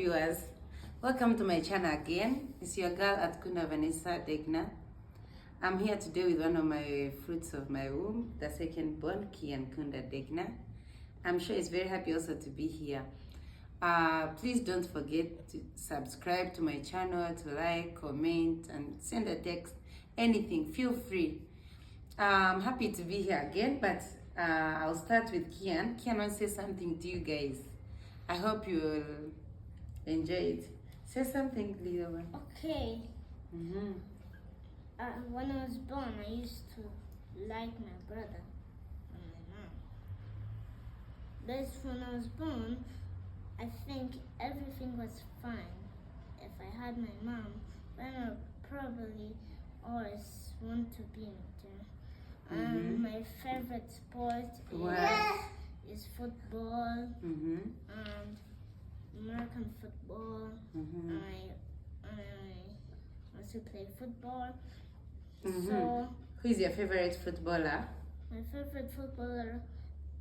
viewers, welcome to my channel again. It's your girl at Kuna Vanessa Degna. I'm here today with one of my fruits of my womb, the second born, Kian Kunda Degna. I'm sure he's very happy also to be here. Please don't forget to subscribe to my channel, to like, comment, and send a text, anything, feel free. I'm happy to be here again, but I'll start with Kian. Kian wants to say something to you guys. I hope you will enjoy it. Say something, little one. Okay. When I was born, I used to like my brother and my mom. But when I was born, I think everything was fine. If I had my mom, then I would probably always want to be with her. My favorite sport is football and American football. I also play football. So who is your favorite footballer? my favorite footballer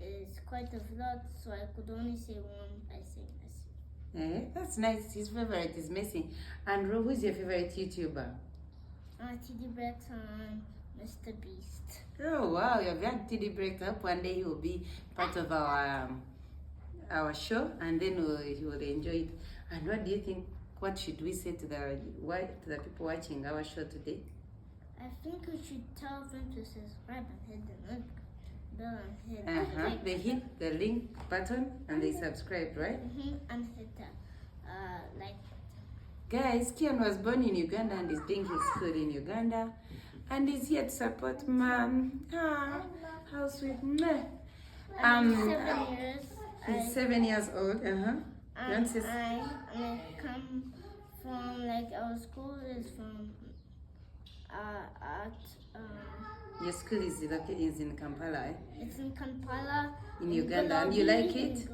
is quite a lot, so I could only say one. I say Messi. That's nice. His favorite is Messi. And Ro, who's your favorite YouTuber? TD Brex and Mr. Beast. Oh wow, you've had TD break up. One day he will be part of our show, and then he will enjoy it. And what do you think? What should we say to the people watching our show today? I think we should tell them to subscribe and hit the bell and hit the They hit the link button and they subscribe, right? and hit the like button. Guys, Kian was born in Uganda and is doing his school in Uganda, and is here to support mom. How sweet. I'm 7 years. He's 7 years old. I come from our school is from Your school is in Kampala, eh? It's in Kampala. In Uganda. And you like it?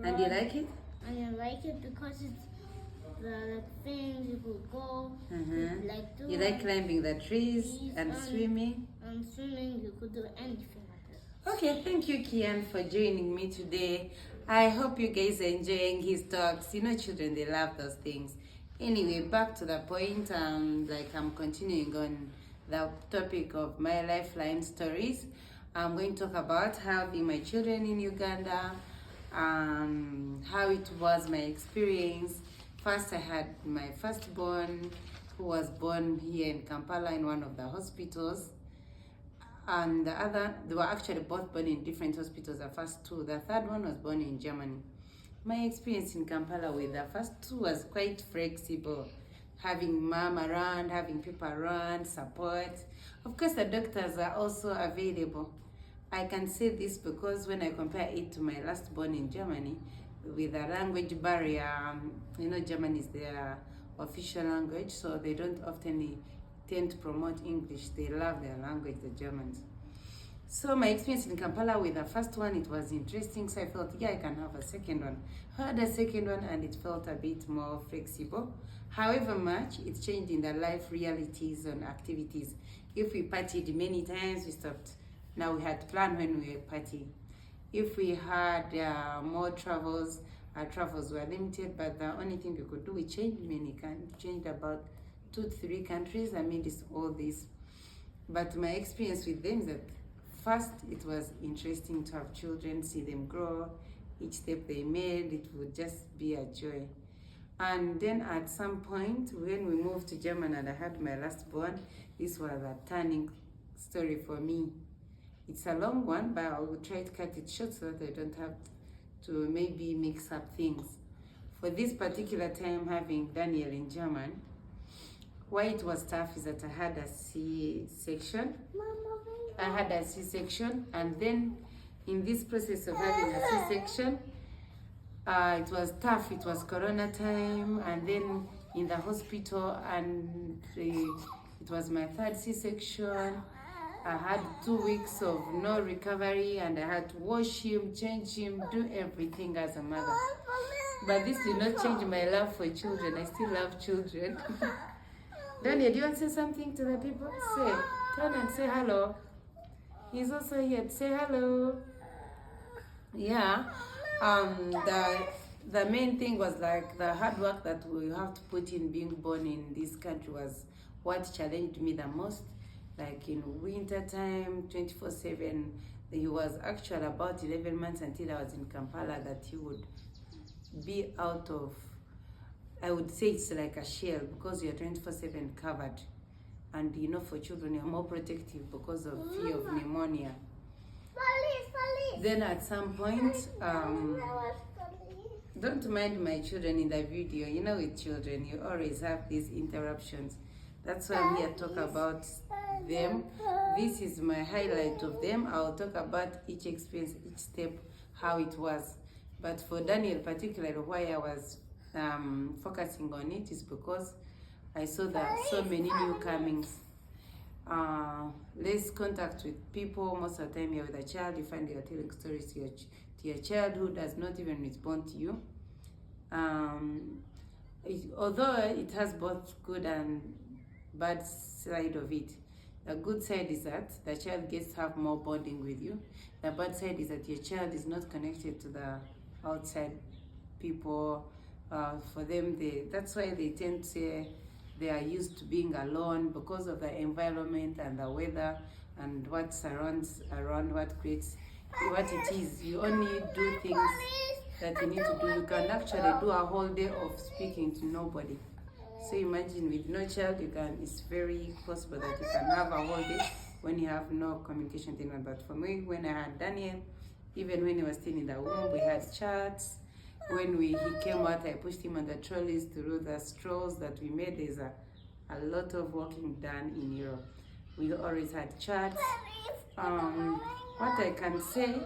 And you like it? And I like it because it's the things you could go, do. You like climbing the trees and swimming? And swimming, you could do anything like that. Okay, thank you, Kian, for joining me today. I hope you guys are enjoying his talks. You know, children, they love those things. Anyway, back to the point. I'm continuing on the topic of my lifeline stories. I'm going to talk about having my children in Uganda, how it was my experience. First, I had my firstborn, who was born here in Kampala in one of the hospitals. And the other, they were actually both born in different hospitals, the first two. The third one was born in Germany. My experience in Kampala with the first two was quite flexible. Having mom around, having people around, support. Of course, the doctors are also available. I can say this because when I compare it to my last born in Germany, with the language barrier, German is their official language, so they don't often tend to promote English. They love their language, the Germans. So my experience in Kampala with the first one, it was interesting. So I felt, I can have a second one. I had a second one and it felt a bit more flexible. However much, it changed in the life realities and activities. If we partied many times, we stopped. Now we had to plan when we were partying. If we had more travels, our travels were limited, but the only thing we could do, we changed changed about 2-3 countries amidst all this. But my experience with them is that first, it was interesting to have children, see them grow. Each step they made, it would just be a joy. And then at some point, when we moved to Germany and I had my last born, this was a turning story for me. It's a long one, but I will try to cut it short so that I don't have to maybe mix up things. For this particular time, having Daniel in German, why it was tough is that I had a C-section. And then in this process of having a C-section, it was tough. It was Corona time, and then in the hospital, and it was my third C-section. I had 2 weeks of no recovery, and I had to wash him, change him, do everything as a mother. But this did not change my love for children. I still love children. Daniel, do you want to say something to the people? Turn and say hello. He's also here to say hello. Yeah. the main thing was like the hard work that we have to put in being born in this country was what challenged me the most. Like in winter time, 24/7, he was actually about 11 months until I was in Kampala that he would be out of, I would say it's like a shell because you're 24/7 covered. And you know, for children, you're more protective because of fear of pneumonia. Then at some point, don't mind my children in the video. You know, with children, you always have these interruptions. That's why I'm here to talk about them. This is my highlight of them. I'll talk about each experience, each step, how it was. But for Daniel particularly, why I was focusing on it is because I saw that so many new comings. Less contact with people. Most of the time you're with a child, you find you're telling stories to your child who does not even respond to you. Although it has both good and bad side of it. The good side is that the child gets to have more bonding with you. The bad side is that your child is not connected to the outside people. For them, that's why they tend to say they are used to being alone because of the environment and the weather and what surrounds around what creates what it is. You only do things that you need to do. You can actually do a whole day of speaking to nobody. So imagine with no child, it's very possible that you can have a whole day when you have no communication with anyone. But for me, when I had Daniel, even when he was still in the womb, we had chats. When he came out, I pushed him on the trolleys through the strolls that we made. There's a lot of walking done in Europe. We always had chats. What I can say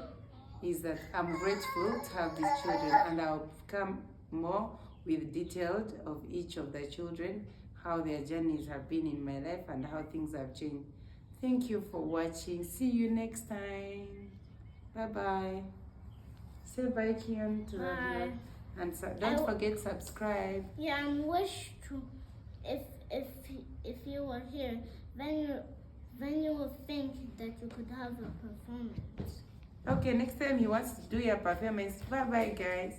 is that I'm grateful to have these children, and I'll come more with details of each of the children, how their journeys have been in my life and how things have changed. Thank you for watching. See you next time. Bye-bye. Say bye, Kian, to the viewer. And don't forget subscribe. Yeah, and wish to, if you were here, then you will think that you could have a performance. Okay, next time he wants to do your performance. Bye-bye, guys.